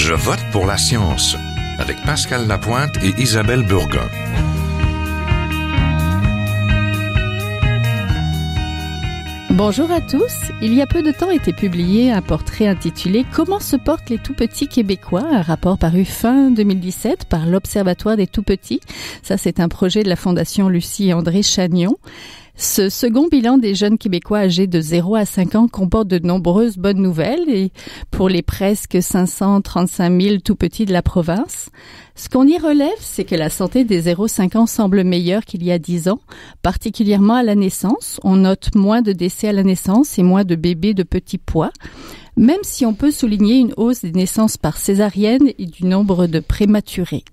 Je vote pour la science avec Pascal Lapointe et Isabelle Burgon. Bonjour à tous. Il y a peu de temps était publié un portrait intitulé « Comment se portent les tout-petits québécois ?» un rapport paru fin 2017 par l'Observatoire des tout-petits. Ça, c'est un projet de la Fondation Lucie et André Chagnon. Ce second bilan des jeunes Québécois âgés de 0 à 5 ans comporte de nombreuses bonnes nouvelles et pour les presque 535 000 tout-petits de la province. Ce qu'on y relève, c'est que la santé des 0-5 ans semble meilleure qu'il y a 10 ans, particulièrement à la naissance. On note moins de décès à la naissance et moins de bébés de petit poids, même si on peut souligner une hausse des naissances par césarienne et du nombre de prématurés.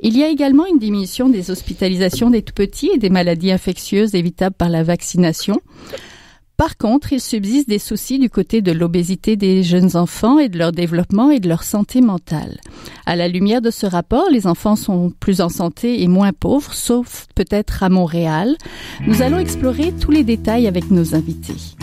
Il y a également une diminution des hospitalisations des tout-petits et des maladies infectieuses évitables par la vaccination. Par contre, il subsiste des soucis du côté de l'obésité des jeunes enfants et de leur développement et de leur santé mentale. À la lumière de ce rapport, les enfants sont plus en santé et moins pauvres, sauf peut-être à Montréal. Nous allons explorer tous les détails avec nos invités.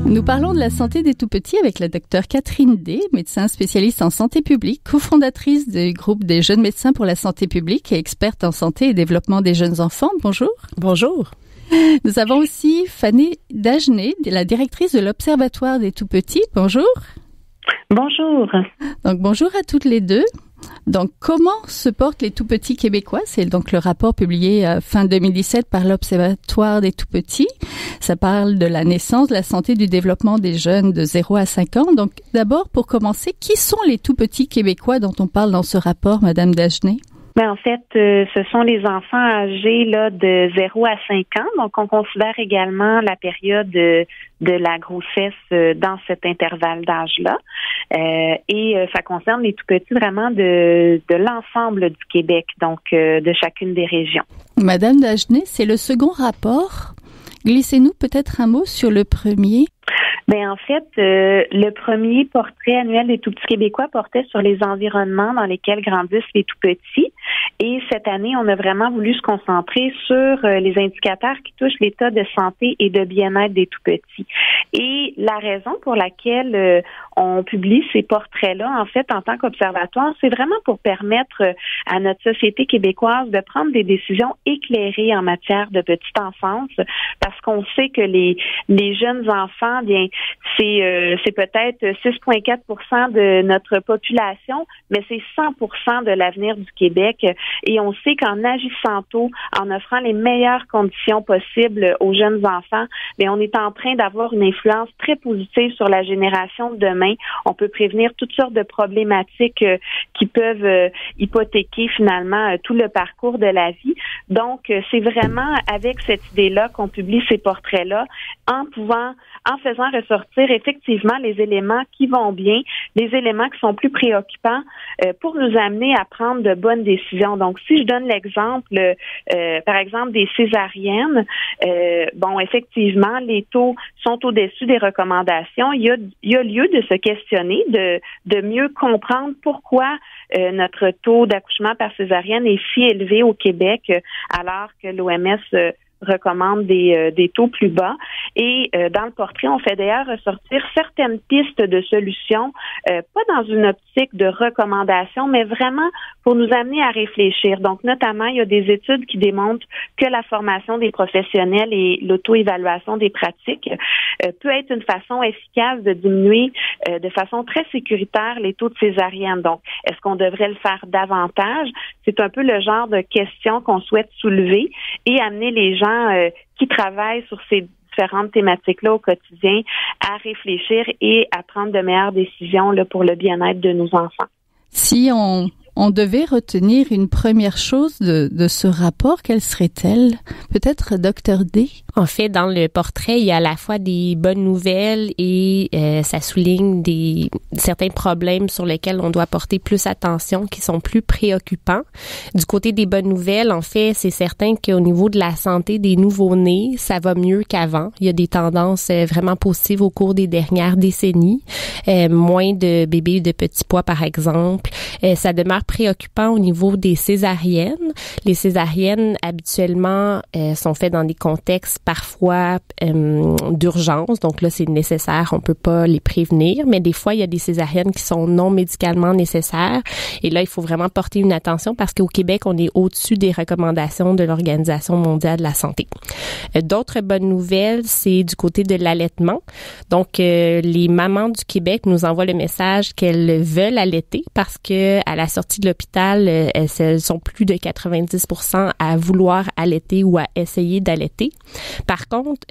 Nous parlons de la santé des tout-petits avec la Dr Catherine Day, médecin spécialiste en santé publique, cofondatrice du groupe des jeunes médecins pour la santé publique et experte en santé et développement des jeunes enfants. Bonjour. Bonjour. Nous avons aussi Fanny Dagenet, la directrice de l'Observatoire des tout-petits. Bonjour. Bonjour. Donc bonjour à toutes les deux. Donc, comment se portent les tout-petits québécois? C'est donc le rapport publié fin 2017 par l'Observatoire des tout-petits. Ça parle de la naissance, de la santé, du développement des jeunes de 0 à 5 ans. Donc, d'abord, pour commencer, qui sont les tout-petits québécois dont on parle dans ce rapport, Madame Dagenet? Ben, en fait, ce sont les enfants âgés là de 0 à 5 ans. Donc, on considère également la période de la grossesse dans cet intervalle d'âge-là. Et ça concerne les tout-petits vraiment de l'ensemble du Québec, donc de chacune des régions. Madame Dagenet, c'est le second rapport. Glissez-nous peut-être un mot sur le premier. Ben en fait, le premier portrait annuel des tout-petits québécois portait sur les environnements dans lesquels grandissent les tout-petits. Et cette année, on a vraiment voulu se concentrer sur les indicateurs qui touchent l'état de santé et de bien-être des tout-petits. Et la raison pour laquelle on publie ces portraits-là, en fait, en tant qu'observatoire, c'est vraiment pour permettre à notre société québécoise de prendre des décisions éclairées en matière de petite enfance, parce qu'on sait que les jeunes enfants, bien, c'est peut-être 6,4% de notre population, mais c'est 100% de l'avenir du Québec. Et on sait qu'en agissant tôt, en offrant les meilleures conditions possibles aux jeunes enfants, bien, on est en train d'avoir une influence très positive sur la génération de demain. On peut prévenir toutes sortes de problématiques qui peuvent hypothéquer finalement tout le parcours de la vie. Donc, c'est vraiment avec cette idée-là qu'on publie ces portraits-là, en faisant ressortir effectivement les éléments qui vont bien, les éléments qui sont plus préoccupants pour nous amener à prendre de bonnes décisions. Donc, si je donne l'exemple, par exemple, des césariennes, effectivement, les taux sont au-dessus des recommandations. Il y a lieu de se questionner, de mieux comprendre pourquoi notre taux d'accouchement par césarienne est si élevé au Québec, alors que l'OMS recommande des taux plus bas. Et dans le portrait, on fait d'ailleurs ressortir certaines pistes de solutions, pas dans une optique de recommandation, mais vraiment pour nous amener à réfléchir. Donc, notamment, il y a des études qui démontrent que la formation des professionnels et l'auto-évaluation des pratiques peut être une façon efficace de diminuer de façon très sécuritaire les taux de césarienne. Donc, est-ce qu'on devrait le faire davantage? C'est un peu le genre de questions qu'on souhaite soulever et amener les gens qui travaillent sur ces différentes thématiques-là au quotidien à réfléchir et à prendre de meilleures décisions là, pour le bien-être de nos enfants. Si on on devait retenir une première chose de ce rapport, quelle serait-elle? Peut-être Dr D? En fait, dans le portrait, il y a à la fois des bonnes nouvelles et ça souligne certains problèmes sur lesquels on doit porter plus attention, qui sont plus préoccupants. Du côté des bonnes nouvelles, en fait, c'est certain qu'au niveau de la santé des nouveau-nés, ça va mieux qu'avant. Il y a des tendances vraiment positives au cours des dernières décennies. Moins de bébés de petits pois, par exemple. Ça demeure préoccupant au niveau des césariennes. Les césariennes, habituellement, sont faites dans des contextes parfois d'urgence. Donc là, c'est nécessaire. On peut pas les prévenir. Mais des fois, il y a des césariennes qui sont non médicalement nécessaires. Et là, il faut vraiment porter une attention parce qu'au Québec, on est au-dessus des recommandations de l'Organisation mondiale de la santé. D'autres bonnes nouvelles, c'est du côté de l'allaitement. Donc, les mamans du Québec nous envoient le message qu'elles veulent allaiter parce que à la sortie de l'hôpital, elles sont plus de 90% à vouloir allaiter ou à essayer d'allaiter. Par contre,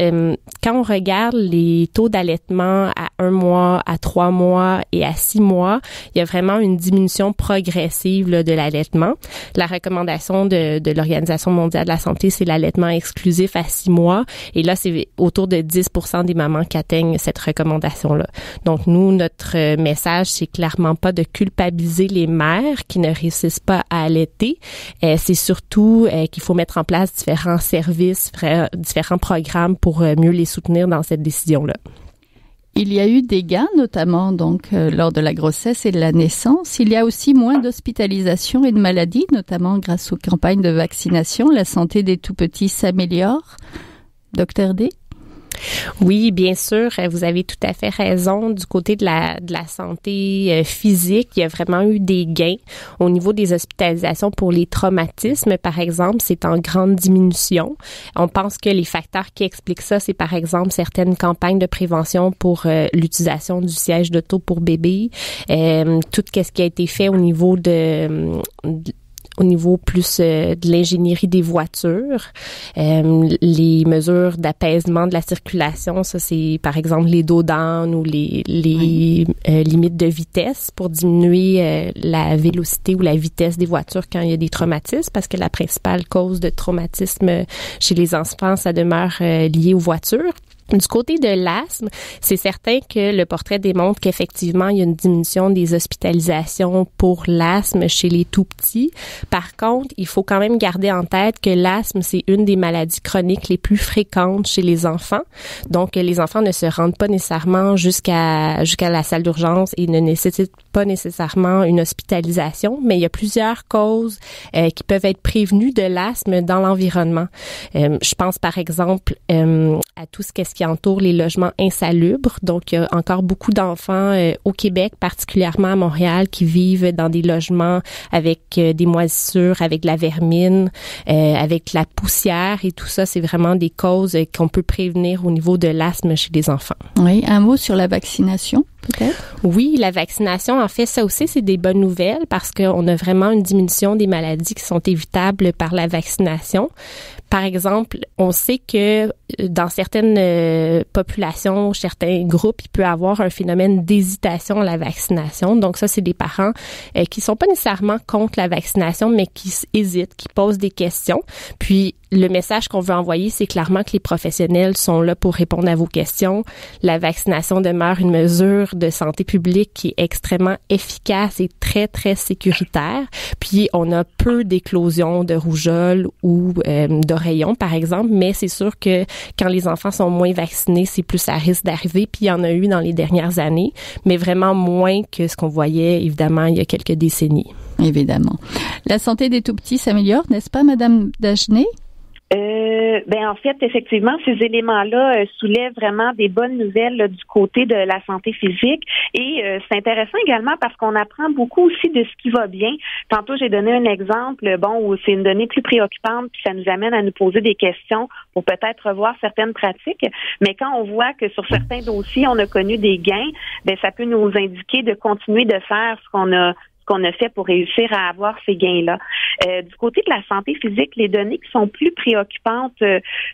quand on regarde les taux d'allaitement à 1 mois, à 3 mois et à 6 mois, il y a vraiment une diminution progressive là, de l'allaitement. La recommandation de l'Organisation mondiale de la santé, c'est l'allaitement exclusif à 6 mois. Et là, c'est autour de 10% des mamans qui atteignent cette recommandation-là. Donc, nous, notre message, c'est clairement pas de culpabiliser les mères qui ne réussissent pas à allaiter. C'est surtout qu'il faut mettre en place différents services, différents programmes pour mieux les soutenir dans cette décision-là. Il y a eu des gains, notamment donc lors de la grossesse et de la naissance. Il y a aussi moins d'hospitalisation et de maladies, notamment grâce aux campagnes de vaccination. La santé des tout-petits s'améliore. Dr D? Oui, bien sûr, vous avez tout à fait raison. Du côté de la santé physique, il y a vraiment eu des gains. Au niveau des hospitalisations pour les traumatismes, par exemple, c'est en grande diminution. On pense que les facteurs qui expliquent ça, c'est par exemple certaines campagnes de prévention pour l'utilisation du siège d'auto pour bébé, tout ce qui a été fait au niveau plus de l'ingénierie des voitures, les mesures d'apaisement de la circulation, ça c'est par exemple les dos down ou les limites de vitesse pour diminuer la vélocité ou la vitesse des voitures quand il y a des traumatismes, parce que la principale cause de traumatisme chez les enfants, ça demeure lié aux voitures. Du côté de l'asthme, c'est certain que le portrait démontre qu'effectivement, il y a une diminution des hospitalisations pour l'asthme chez les tout-petits. Par contre, il faut quand même garder en tête que l'asthme, c'est une des maladies chroniques les plus fréquentes chez les enfants. Donc, les enfants ne se rendent pas nécessairement jusqu'à la salle d'urgence et ne nécessitent pas nécessairement une hospitalisation, mais il y a plusieurs causes qui peuvent être prévenues de l'asthme dans l'environnement. Je pense par exemple à tout ce qui entoure les logements insalubres. Donc, il y a encore beaucoup d'enfants au Québec, particulièrement à Montréal, qui vivent dans des logements avec des moisissures, avec de la vermine, avec la poussière et tout ça. C'est vraiment des causes qu'on peut prévenir au niveau de l'asthme chez les enfants. Oui, un mot sur la vaccination, peut-être? Oui, la vaccination, en fait, ça aussi, c'est des bonnes nouvelles parce qu'on a vraiment une diminution des maladies qui sont évitables par la vaccination. Par exemple, on sait que dans certaines populations, certains groupes, il peut y avoir un phénomène d'hésitation à la vaccination. Donc ça, c'est des parents qui sont pas nécessairement contre la vaccination, mais qui hésitent, qui posent des questions. Puis le message qu'on veut envoyer, c'est clairement que les professionnels sont là pour répondre à vos questions. La vaccination demeure une mesure de santé publique qui est extrêmement efficace et très, très sécuritaire. Puis, on a peu d'éclosions de rougeole ou d'oreillons, par exemple, mais c'est sûr que quand les enfants sont moins vaccinés, c'est plus à risque d'arriver. Puis, il y en a eu dans les dernières années, mais vraiment moins que ce qu'on voyait, évidemment, il y a quelques décennies. Évidemment. La santé des tout-petits s'améliore, n'est-ce pas, Madame Dagenet? En fait, effectivement, ces éléments-là soulèvent vraiment des bonnes nouvelles là, du côté de la santé physique. Et c'est intéressant également parce qu'on apprend beaucoup aussi de ce qui va bien. Tantôt, j'ai donné un exemple, où c'est une donnée plus préoccupante, puis ça nous amène à nous poser des questions pour peut-être revoir certaines pratiques. Mais quand on voit que sur certains dossiers, on a connu des gains, ça peut nous indiquer de continuer de faire ce qu'on a fait pour réussir à avoir ces gains-là. Du côté de la santé physique, les données qui sont plus préoccupantes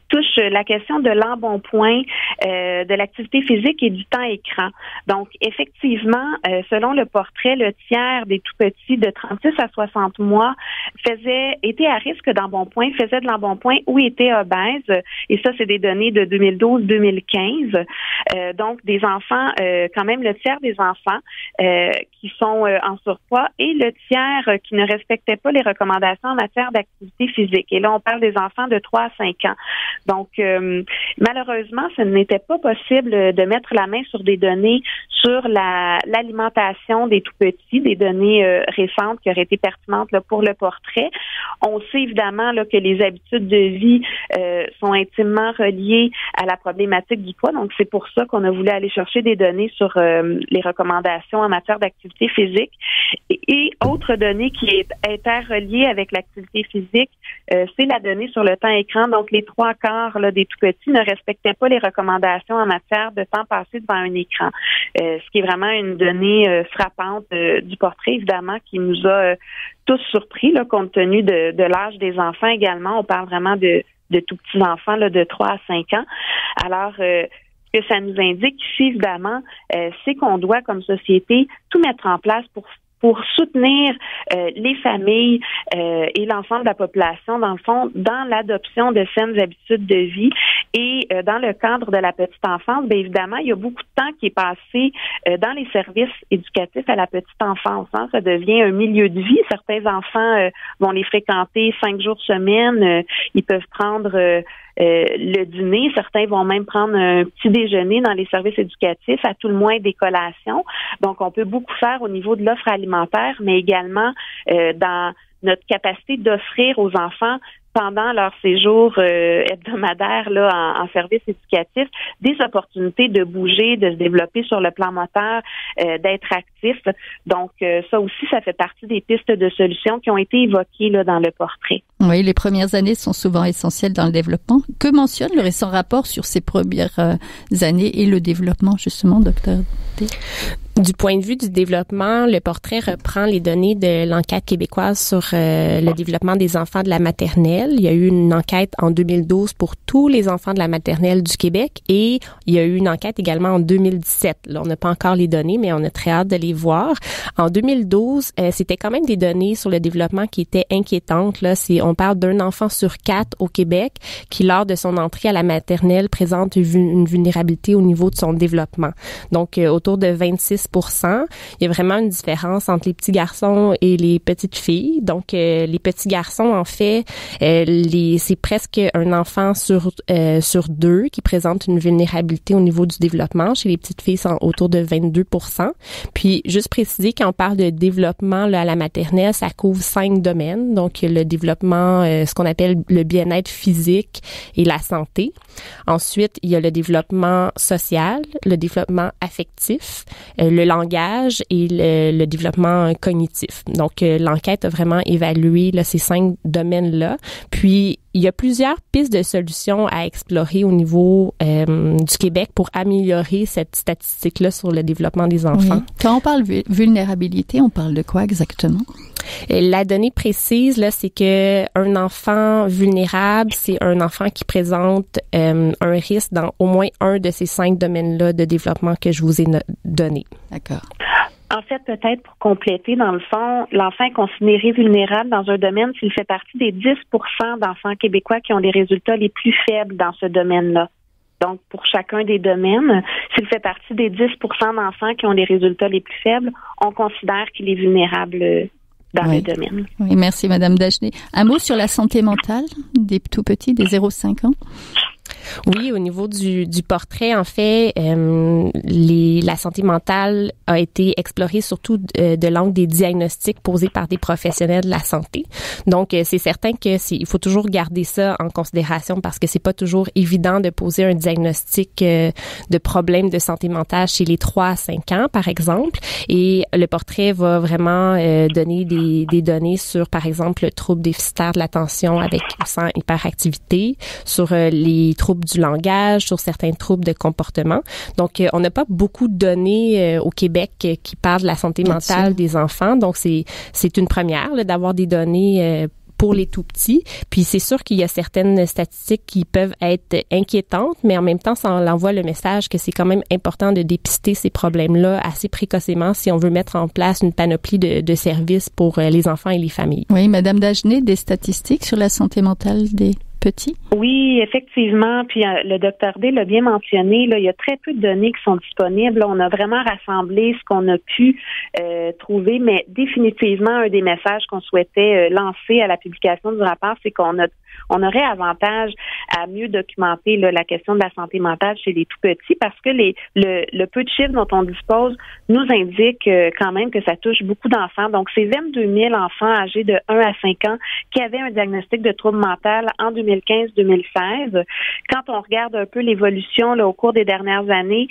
touchent la question de l'embonpoint, de l'activité physique et du temps écran. Donc, effectivement, selon le portrait, le tiers des tout-petits de 36 à 60 mois étaient à risque d'embonpoint, faisaient de l'embonpoint ou étaient obèses. Et ça, c'est des données de 2012-2015. Donc, des enfants, quand même le tiers des enfants qui sont en surpoids et le tiers qui ne respectaient pas les recommandations en matière d'activité physique. Et là, on parle des enfants de 3 à 5 ans. Donc, malheureusement, ce n'était pas possible de mettre la main sur des données sur l'alimentation des tout-petits, des données récentes qui auraient été pertinentes là, pour le portrait. On sait évidemment là, que les habitudes de vie sont intimement reliées à la problématique du poids. Donc, c'est pour ça qu'on a voulu aller chercher des données sur les recommandations en matière d'activité physique. Et autre donnée qui est interreliée avec l'activité physique, c'est la donnée sur le temps écran. Donc, les 3/4 là, des tout-petits ne respectaient pas les recommandations en matière de temps passé devant un écran. Ce qui est vraiment une donnée frappante du portrait, évidemment, qui nous a tous surpris, là, compte tenu de l'âge des enfants également. On parle vraiment de tout petits enfants là, de 3 à 5 ans. Alors, ce que ça nous indique ici, évidemment, c'est qu'on doit, comme société, tout mettre en place pour soutenir les familles et l'ensemble de la population, dans le fond, dans l'adoption de saines habitudes de vie. Et dans le cadre de la petite enfance, bien évidemment, il y a beaucoup de temps qui est passé dans les services éducatifs à la petite enfance. Hein. Ça devient un milieu de vie. Certains enfants vont les fréquenter 5 jours semaine. Ils peuvent prendre le dîner. Certains vont même prendre un petit déjeuner dans les services éducatifs, à tout le moins des collations. Donc, on peut beaucoup faire au niveau de l'offre alimentaire, mais également dans notre capacité d'offrir aux enfants pendant leur séjour hebdomadaire là en service éducatif, des opportunités de bouger, de se développer sur le plan moteur, d'être actif. Donc, ça aussi, ça fait partie des pistes de solutions qui ont été évoquées là dans le portrait. Oui, les premières années sont souvent essentielles dans le développement. Que mentionne le récent rapport sur ces premières années et le développement, justement, docteur D? Du point de vue du développement, le portrait reprend les données de l'enquête québécoise sur le développement des enfants de la maternelle. Il y a eu une enquête en 2012 pour tous les enfants de la maternelle du Québec et il y a eu une enquête également en 2017. Là, on n'a pas encore les données, mais on a très hâte de les voir. En 2012, c'était quand même des données sur le développement qui étaient inquiétantes. Là, on parle d'un enfant sur 4 au Québec qui, lors de son entrée à la maternelle, présente une vulnérabilité au niveau de son développement. Donc, autour de 26%. Il y a vraiment une différence entre les petits garçons et les petites filles. Donc, les petits garçons, en fait, c'est presque un enfant sur 2 qui présente une vulnérabilité au niveau du développement. Chez les petites filles, c'est autour de 22%. Puis, juste préciser, quand on parle de développement là, à la maternelle, ça couvre 5 domaines. Donc, le développement, ce qu'on appelle le bien-être physique et la santé. Ensuite, il y a le développement social, le développement affectif, le langage et le développement cognitif. Donc, l'enquête a vraiment évalué là, ces 5 domaines-là. Puis, il y a plusieurs pistes de solutions à explorer au niveau du Québec pour améliorer cette statistique-là sur le développement des enfants. Oui. Quand on parle vulnérabilité, on parle de quoi exactement? La donnée précise, là, c'est que un enfant vulnérable, c'est un enfant qui présente un risque dans au moins un de ces 5 domaines-là de développement que je vous ai donné. D'accord. En fait, peut-être pour compléter, dans le fond, l'enfant est considéré vulnérable dans un domaine s'il fait partie des 10% d'enfants québécois qui ont les résultats les plus faibles dans ce domaine-là. Donc, pour chacun des domaines, s'il fait partie des 10% d'enfants qui ont les résultats les plus faibles, on considère qu'il est vulnérable dans les domaines. Oui, merci Madame Dagenet. Un mot sur la santé mentale des tout-petits, des 0-5 ans? Oui, au niveau du portrait, en fait, la santé mentale a été explorée surtout de l'angle des diagnostics posés par des professionnels de la santé. Donc, c'est certain il faut toujours garder ça en considération parce que c'est pas toujours évident de poser un diagnostic de problème de santé mentale chez les 3 à 5 ans, par exemple. Et le portrait va vraiment donner des données sur, par exemple, le trouble déficitaire de l'attention avec ou sans hyperactivité, sur les troubles du langage, sur certains troubles de comportement. Donc, on n'a pas beaucoup de données au Québec qui parlent de la santé mentale des enfants. Donc, c'est une première là, d'avoir des données pour les tout-petits. Puis c'est sûr qu'il y a certaines statistiques qui peuvent être inquiétantes, mais en même temps, ça envoie le message que c'est quand même important de dépister ces problèmes-là assez précocement si on veut mettre en place une panoplie de services pour les enfants et les familles. Oui, Madame Dagenet, des statistiques sur la santé mentale des petits? Oui, effectivement. Puis le Dr D l'a bien mentionné. Là, il y a très peu de données qui sont disponibles. Là, on a vraiment rassemblé ce qu'on a pu trouver, mais définitivement, un des messages qu'on souhaitait lancer à la publication du rapport, c'est qu'on aurait avantage à mieux documenter là, la question de la santé mentale chez les tout-petits parce que le peu de chiffres dont on dispose nous indique quand même que ça touche beaucoup d'enfants. Donc, c'est 22 000 enfants âgés de 1 à 5 ans qui avaient un diagnostic de trouble mental en 2015-2016. Quand on regarde un peu l'évolution là, au cours des dernières années,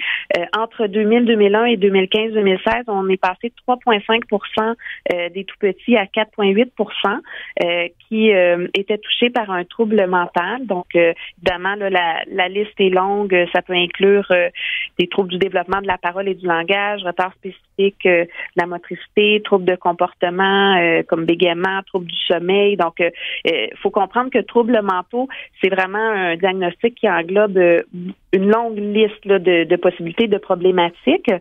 entre 2000-2001 et 2015-2016, on est passé de 3,5% des tout-petits à 4,8% qui étaient touchés par un trouble mental. Donc, évidemment, là, la liste est longue. Ça peut inclure des troubles du développement de la parole et du langage, retard spécifique de la motricité, troubles de comportement comme bégaiement, troubles du sommeil. Donc, faut comprendre que troubles mentaux, c'est vraiment un diagnostic qui englobe une longue liste là, de possibilités, de problématiques.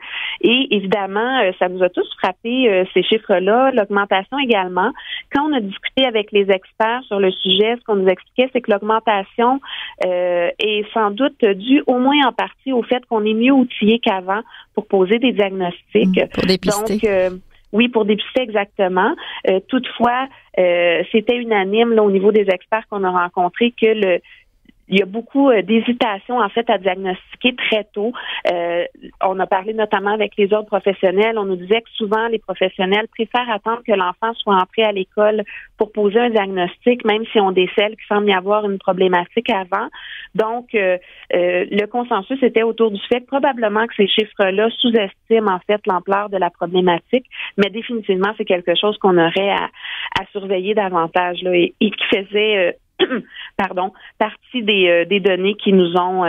Et évidemment, ça nous a tous frappé, ces chiffres-là, l'augmentation également. Quand on a discuté avec les experts sur le sujet, ce qu'on nous expliquait, c'est que l'augmentation est sans doute due au moins en partie au fait qu'on est mieux outillé qu'avant pour poser des diagnostics. Pour dépister. Donc, oui, pour dépister exactement. Toutefois, c'était unanime là, au niveau des experts qu'on a rencontrés que il y a beaucoup d'hésitation, en fait, à diagnostiquer très tôt. On a parlé notamment avec les autres professionnels. On nous disait que souvent, les professionnels préfèrent attendre que l'enfant soit entré à l'école pour poser un diagnostic, même si on décèle qu'il semble y avoir une problématique avant. Donc, le consensus était autour du fait que probablement que ces chiffres-là sous-estiment, en fait, l'ampleur de la problématique, mais définitivement, c'est quelque chose qu'on aurait à surveiller davantage là, et qui faisait... partie des données qui nous ont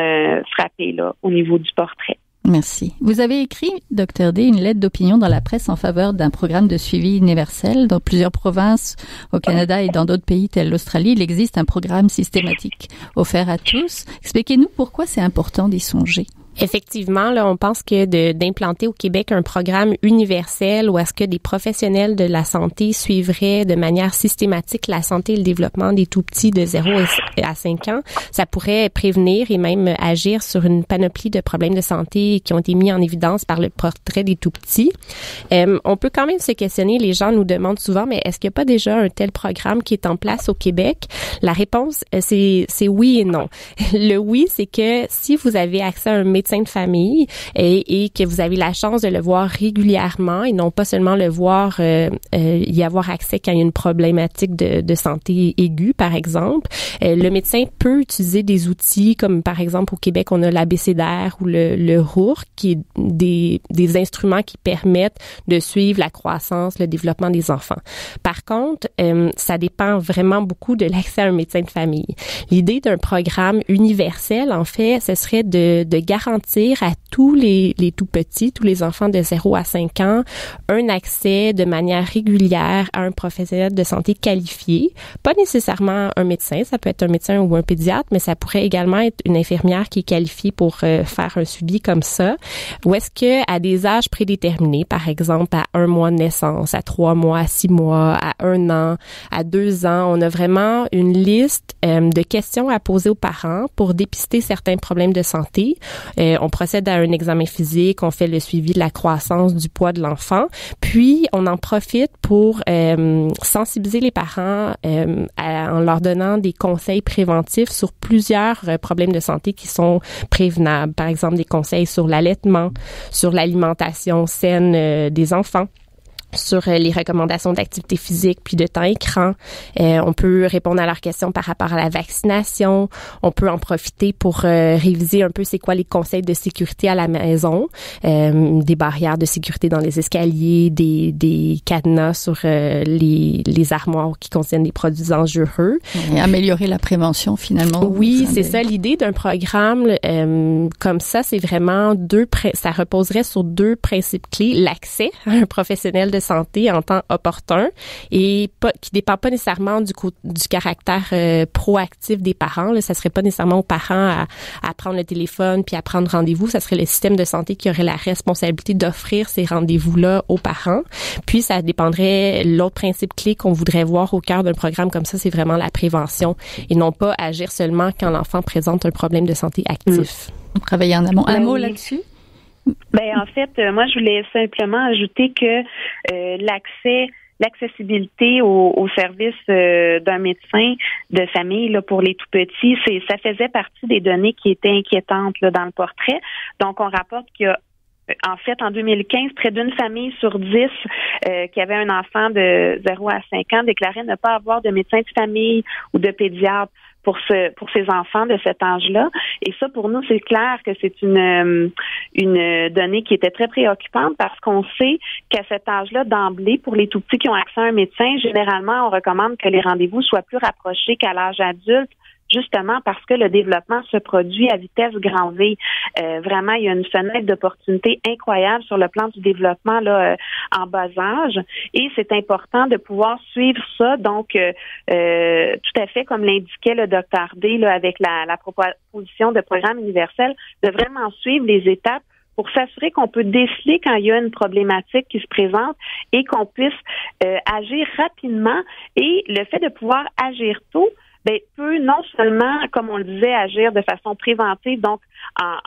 frappés là, au niveau du portrait. Merci. Vous avez écrit, Dr D, une lettre d'opinion dans la presse en faveur d'un programme de suivi universel. Dans plusieurs provinces au Canada et dans d'autres pays tels l'Australie, il existe un programme systématique offert à tous. Expliquez-nous pourquoi c'est important d'y songer. Effectivement, là, on pense que d'implanter au Québec un programme universel où est-ce que des professionnels de la santé suivraient de manière systématique la santé et le développement des tout-petits de 0 à 5 ans, ça pourrait prévenir et même agir sur une panoplie de problèmes de santé qui ont été mis en évidence par le portrait des tout-petits. On peut quand même se questionner, les gens nous demandent souvent, mais est-ce qu'il n'y a pas déjà un tel programme qui est en place au Québec? La réponse, c'est oui et non. Le oui, c'est que si vous avez accès à un médecin de famille et que vous avez la chance de le voir régulièrement et non pas seulement le voir y avoir accès quand il y a une problématique de santé aiguë, par exemple. Le médecin peut utiliser des outils comme, par exemple, au Québec, on a l'abécédaire ou le ROUR, qui est des instruments qui permettent de suivre la croissance, le développement des enfants. Par contre, ça dépend vraiment beaucoup de l'accès à un médecin de famille. L'idée d'un programme universel, en fait, ce serait de garantir à tous les tout-petits, tous les enfants de 0 à 5 ans, un accès de manière régulière à un professionnel de santé qualifié. Pas nécessairement un médecin, ça peut être un médecin ou un pédiatre, mais ça pourrait également être une infirmière qui est qualifiée pour faire un suivi comme ça. Ou est-ce que à des âges prédéterminés, par exemple à 1 mois de naissance, à 3 mois, à 6 mois, à 1 an, à 2 ans, on a vraiment une liste de questions à poser aux parents pour dépister certains problèmes de santé. On procède à un examen physique, on fait le suivi de la croissance, du poids de l'enfant, puis on en profite pour sensibiliser les parents en leur donnant des conseils préventifs sur plusieurs problèmes de santé qui sont prévenables. Par exemple, des conseils sur l'allaitement, sur l'alimentation saine des enfants, sur les recommandations d'activité physique puis de temps écran. On peut répondre à leurs questions par rapport à la vaccination. On peut en profiter pour réviser un peu c'est quoi les conseils de sécurité à la maison, des barrières de sécurité dans les escaliers, des cadenas sur les armoires qui contiennent des produits dangereux. Et améliorer la prévention finalement. Oui, c'est ça l'idée d'un programme comme ça, c'est vraiment ça reposerait sur 2 principes clés. L'accès à un professionnel de santé en temps opportun et qui dépend pas nécessairement du caractère proactif des parents. Là, ça serait pas nécessairement aux parents à prendre le téléphone puis à prendre rendez-vous. Ça serait le système de santé qui aurait la responsabilité d'offrir ces rendez-vous-là aux parents. Puis ça dépendrait, l'autre principe clé qu'on voudrait voir au cœur d'un programme comme ça, c'est vraiment la prévention et non pas agir seulement quand l'enfant présente un problème de santé actif. Travailler en amont. Un mot là-dessus? En fait, moi, je voulais simplement ajouter que l'accessibilité aux services d'un médecin de famille là, pour les tout-petits, ça faisait partie des données qui étaient inquiétantes là, dans le portrait. Donc, on rapporte qu'il y a en fait, en 2015, près d'une famille sur 10 qui avait un enfant de 0 à 5 ans déclarait ne pas avoir de médecin de famille ou de pédiatre pour ces enfants de cet âge-là. Et ça, pour nous, c'est clair que c'est une donnée qui était très préoccupante parce qu'on sait qu'à cet âge-là, d'emblée, pour les tout-petits qui ont accès à un médecin, généralement, on recommande que les rendez-vous soient plus rapprochés qu'à l'âge adulte, justement parce que le développement se produit à vitesse grand V. Vraiment, il y a une fenêtre d'opportunité incroyable sur le plan du développement là en bas âge et c'est important de pouvoir suivre ça. Donc, tout à fait comme l'indiquait le Dr D là, avec la proposition de programme universel, de vraiment suivre les étapes pour s'assurer qu'on peut déceler quand il y a une problématique qui se présente et qu'on puisse agir rapidement. Et le fait de pouvoir agir tôt, peut non seulement, comme on le disait, agir de façon préventive, donc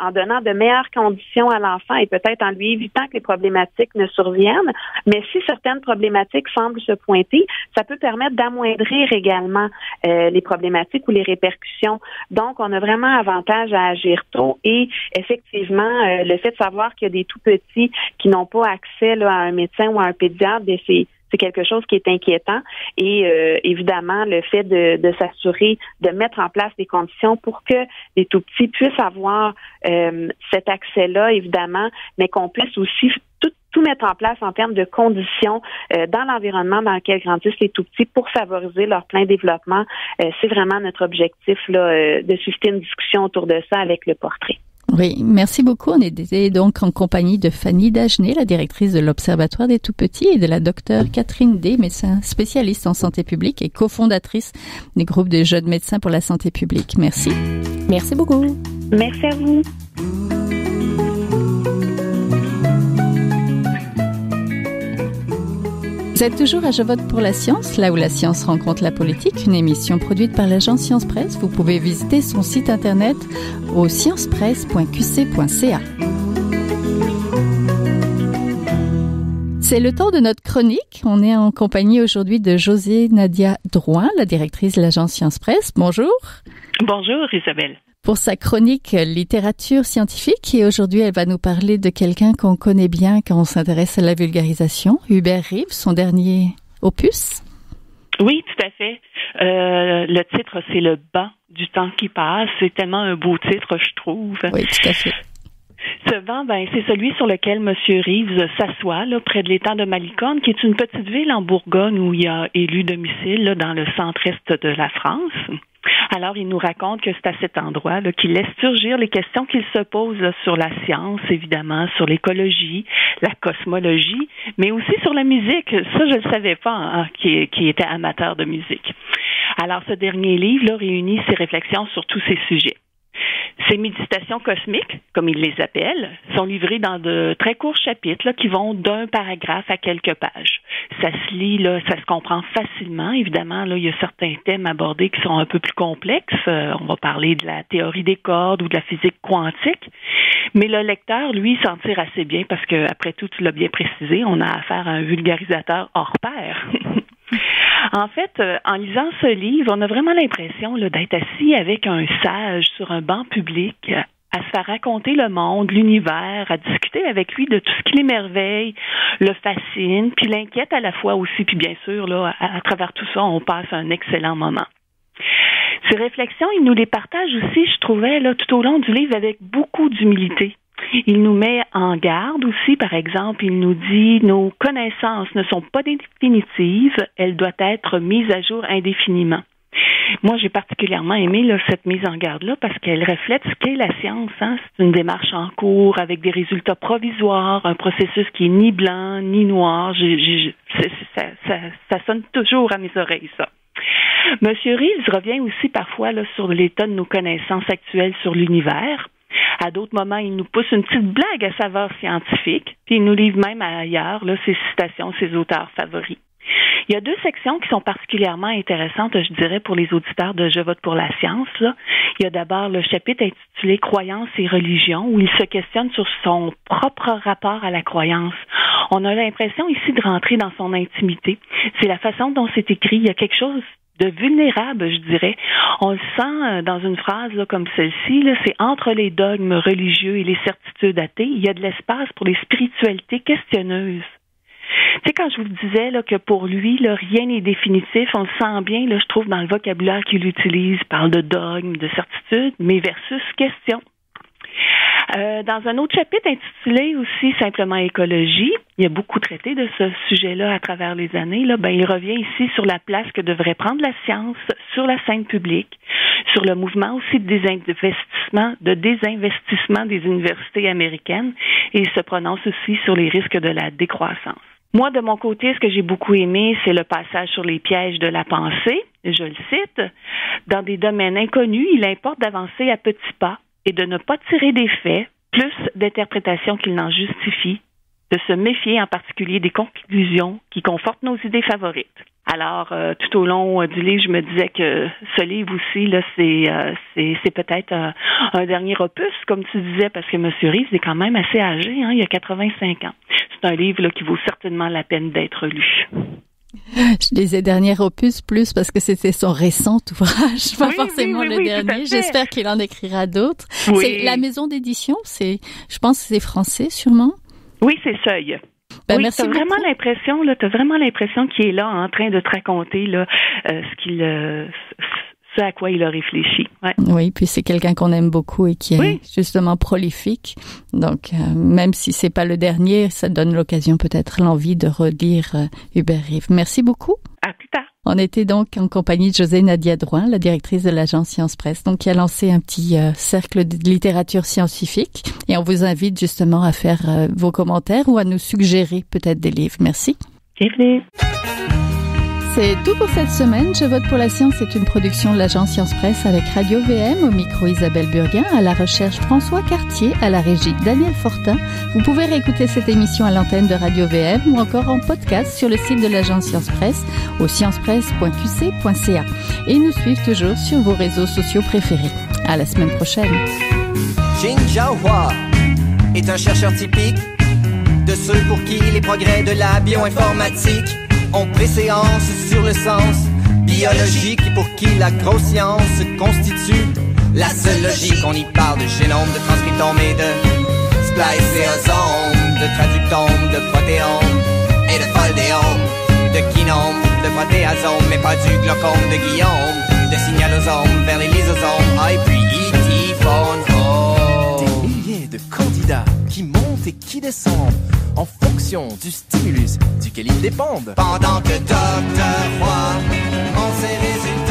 en donnant de meilleures conditions à l'enfant et peut-être en lui évitant que les problématiques ne surviennent, mais si certaines problématiques semblent se pointer, ça peut permettre d'amoindrir également les problématiques ou les répercussions. Donc, on a vraiment avantage à agir tôt et effectivement, le fait de savoir qu'il y a des tout-petits qui n'ont pas accès là, à un médecin ou à un pédiatre, c'est quelque chose qui est inquiétant et évidemment le fait de s'assurer de mettre en place des conditions pour que les tout-petits puissent avoir cet accès-là, évidemment, mais qu'on puisse aussi tout mettre en place en termes de conditions dans l'environnement dans lequel grandissent les tout-petits pour favoriser leur plein développement. C'est vraiment notre objectif là, de susciter une discussion autour de ça avec le portrait. Oui, merci beaucoup. On était donc en compagnie de Fanny Dagenet, la directrice de l'Observatoire des tout-petits, et de la docteure Catherine D, médecin spécialiste en santé publique et cofondatrice du groupe de jeunes médecins pour la santé publique. Merci. Merci beaucoup. Merci à vous. Vous êtes toujours à Je vote pour la science, là où la science rencontre la politique, une émission produite par l'agence Science Presse. Vous pouvez visiter son site internet au sciencepresse.qc.ca. C'est le temps de notre chronique. On est en compagnie aujourd'hui de José Nadia Drouin, la directrice de l'agence Science Presse. Bonjour. Bonjour Isabelle. Pour sa chronique littérature scientifique, et aujourd'hui elle va nous parler de quelqu'un qu'on connaît bien quand on s'intéresse à la vulgarisation, Hubert Reeves, son dernier opus. Oui, tout à fait. Le titre, c'est Le banc du temps qui passe. C'est tellement un beau titre, je trouve. Oui, tout à fait. Ce banc, c'est celui sur lequel M. Reeves s'assoit, là, près de l'étang de Malicorne, qui est une petite ville en Bourgogne où il a élu domicile, là, dans le centre-est de la France. Alors, il nous raconte que c'est à cet endroit là, qu'il laisse surgir les questions qu'il se pose là, sur la science, évidemment, sur l'écologie, la cosmologie, mais aussi sur la musique. Ça, je ne le savais pas, hein, qui était amateur de musique. Alors, ce dernier livre là, réunit ses réflexions sur tous ces sujets. Ces méditations cosmiques, comme il les appelle, sont livrées dans de très courts chapitres là, qui vont d'un paragraphe à quelques pages. Ça se lit, là, ça se comprend facilement. Évidemment, là, il y a certains thèmes abordés qui sont un peu plus complexes. On va parler de la théorie des cordes ou de la physique quantique. Mais le lecteur, lui, s'en tire assez bien parce que, après tout, tu l'as bien précisé, on a affaire à un vulgarisateur hors pair. En fait, en lisant ce livre, on a vraiment l'impression là, d'être assis avec un sage sur un banc public, à se faire raconter le monde, l'univers, à discuter avec lui de tout ce qui l'émerveille, le fascine, puis l'inquiète à la fois aussi. Puis bien sûr, là, à travers tout ça, on passe un excellent moment. Ces réflexions, il nous les partage aussi, je trouvais, là, tout au long du livre avec beaucoup d'humilité. Il nous met en garde aussi, par exemple, il nous dit « Nos connaissances ne sont pas définitives, elles doivent être mises à jour indéfiniment. » Moi, j'ai particulièrement aimé cette mise en garde-là parce qu'elle reflète ce qu'est la science. Hein? C'est une démarche en cours avec des résultats provisoires, un processus qui est ni blanc ni noir. Ça sonne toujours à mes oreilles, ça. Monsieur Reeves revient aussi parfois là, sur l'état de nos connaissances actuelles sur l'univers. À d'autres moments, il nous pousse une petite blague à saveur scientifique, puis il nous livre même ailleurs là, ses citations, ses auteurs favoris. Il y a 2 sections qui sont particulièrement intéressantes, je dirais, pour les auditeurs de Je vote pour la science. Là. Il y a d'abord le chapitre intitulé « Croyances et religion » où il se questionne sur son propre rapport à la croyance. On a l'impression ici de rentrer dans son intimité. C'est la façon dont c'est écrit. Il y a quelque chose de vulnérable, je dirais. On le sent dans une phrase là, comme celle-ci, là, c'est entre les dogmes religieux et les certitudes athées, il y a de l'espace pour les spiritualités questionneuses. Tu sais, quand je vous disais là, que pour lui, là, rien n'est définitif, on le sent bien, là, je trouve, dans le vocabulaire qu'il utilise, il parle de dogme, de certitude, mais versus question. Dans un autre chapitre intitulé aussi simplement écologie, il y a beaucoup traité de ce sujet-là à travers les années. Là, il revient ici sur la place que devrait prendre la science sur la scène publique, sur le mouvement aussi de désinvestissement des universités américaines, et il se prononce aussi sur les risques de la décroissance. Moi, de mon côté, ce que j'ai beaucoup aimé, c'est le passage sur les pièges de la pensée. Je le cite. Dans des domaines inconnus, il importe d'avancer à petits pas et de ne pas tirer des faits, plus d'interprétations qu'ils n'en justifient, de se méfier en particulier des conclusions qui confortent nos idées favorites. Alors, tout au long du livre, je me disais que ce livre aussi, là, c'est peut-être un dernier opus, comme tu disais, parce que M. Reeves est quand même assez âgé, hein, il a 85 ans. C'est un livre là, qui vaut certainement la peine d'être lu. Je disais dernier opus plus parce que c'était son récent ouvrage, pas forcément le dernier. J'espère qu'il en écrira d'autres. Oui. C'est la maison d'édition, je pense que c'est français sûrement. Oui, c'est Seuil. Oui, merci. T'as vraiment l'impression qu'il est là en train de te raconter là, ce à quoi il a réfléchi. Ouais. Oui, puis c'est quelqu'un qu'on aime beaucoup et qui est justement prolifique. Donc, même si c'est pas le dernier, ça donne l'occasion, peut-être l'envie de relire Hubert Reeves. Merci beaucoup. À plus tard. On était donc en compagnie de José Nadia Drouin, la directrice de l'agence Science Presse, donc qui a lancé un petit cercle de littérature scientifique. Et on vous invite justement à faire vos commentaires ou à nous suggérer peut-être des livres. Merci. Bienvenue. C'est tout pour cette semaine. Je vote pour la science est une production de l'agence Science Presse avec Radio VM, au micro Isabelle Burguin, à la recherche François Cartier, à la régie Daniel Fortin. Vous pouvez réécouter cette émission à l'antenne de Radio VM ou encore en podcast sur le site de l'agence Science Presse au sciencepresse.qc.ca et nous suivre toujours sur vos réseaux sociaux préférés. À la semaine prochaine. Jing Zhaohua est un chercheur typique de ceux pour qui les progrès de la bioinformatique ont préséance sur le sens biologique et pour qui la grosse science constitue la seule logique. On y parle de génome, de transcriptome et de spliceosome, de traductome, de protéome et de foldéome, de kinome, de protéasome, mais pas du glaucome de Guillaume, de signalosome vers les lysosomes, et puis E.T. phone home. Des milliers de candidats qui montent et qui descendent en fonction du stimulus duquel ils dépendent. Pendant que Dr. Roy, on ses résultats